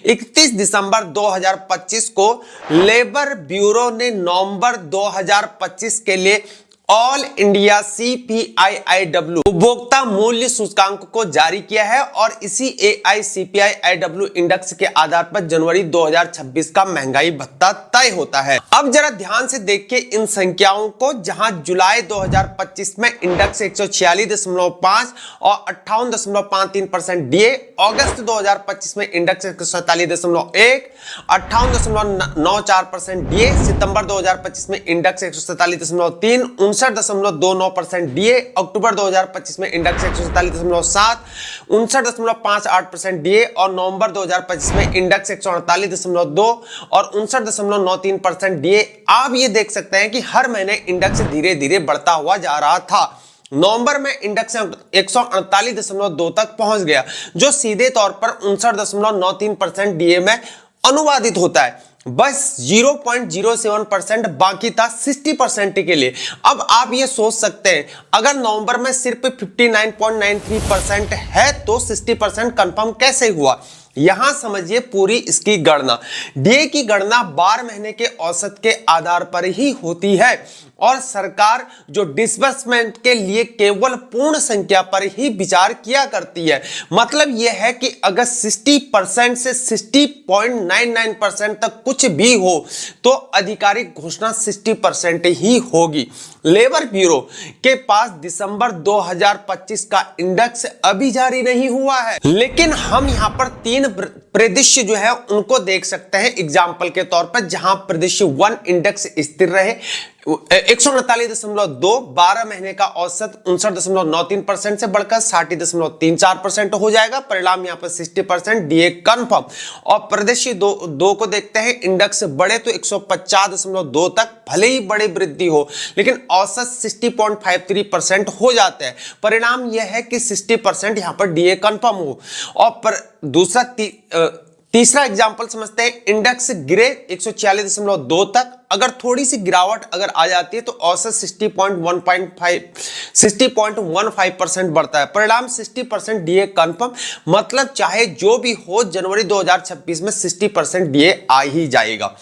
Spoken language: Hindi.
31 दिसंबर 2025 को लेबर ब्यूरो ने नवंबर 2025 के लिए ऑल इंडिया CPI-IW उपभोक्ता मूल्य सूचकांक को जारी किया है और इसी CPI-IW इंडेक्स के आधार पर जनवरी 2026 का महंगाई भत्ता तय होता है। अब जरा ध्यान से देखिए इन संख्याओं को, जहां जुलाई 2025 में इंडेक्स 146.5 और 58.53% दिए, अगस्त 2025 में इंडेक्स 147.1 58.94% दिए, सितंबर 2025 में इंडेक्स 147.3 59.29% दिए, अक्टूबर 2025 में इंडेक्स 147.7 59.58% दिए और नवंबर 2025 में इंडेक्स 148.2 और 59.93% दिए। आप ये देख सकते हैं कि हर महीने इंडेक्स धीरे धीरे बढ़ता हुआ जा रहा था। नवंबर में इंडेक्स 148.2 तक पहुंच गया, जो सीधे तौर पर 59.93% डीए में अनुवादित होता है। बस 0.07% बाकी था 60% के लिए। अब आप ये सोच सकते हैं, अगर नवंबर में सिर्फ 59.93% है तो 60% कंफर्म कैसे हुआ? यहां समझिए पूरी इसकी गणना। डीए की गणना 12 महीने के औसत के आधार पर ही होती है और सरकार जो डिसबर्समेंट के लिए केवल पूर्ण संख्या पर ही विचार किया करती है। मतलब यह है कि अगर 60% से 60.99% तक कुछ भी हो तो आधिकारिक घोषणा 60% ही होगी। लेबर ब्यूरो के पास दिसंबर 2025 का इंडेक्स अभी जारी नहीं हुआ है, लेकिन हम यहां पर 3 परिदृश्य जो है उनको देख सकते हैं एग्जाम्पल के तौर पर, जहां परिदृश्य 1 इंडेक्स स्थिर रहे 148.2, 12 महीने का औसत 59.93% से बढ़कर 60.34% हो जाएगा। परिणाम यहां पर 60% डीए कंफर्म। और परिदृश्य 2 को देखते हैं, इंडेक्स बढ़े तो 150.2 तक भले ही बड़ी वृद्धि हो, लेकिन औसत 60.53% हो जाते हैं। परिणाम यह है कि 60% यहां पर डीए कंफर्म हो। और तीसरा एग्जांपल समझते हैं, इंडेक्स गिरे 146.2 तक, अगर थोड़ी सी गिरावट अगर आ जाती है तो औसत 60.15% बढ़ता है। परिणाम 60% डीए कंफर्म। मतलब चाहे जो भी हो, जनवरी 2026 में 60% डीए आ ही जाएगा।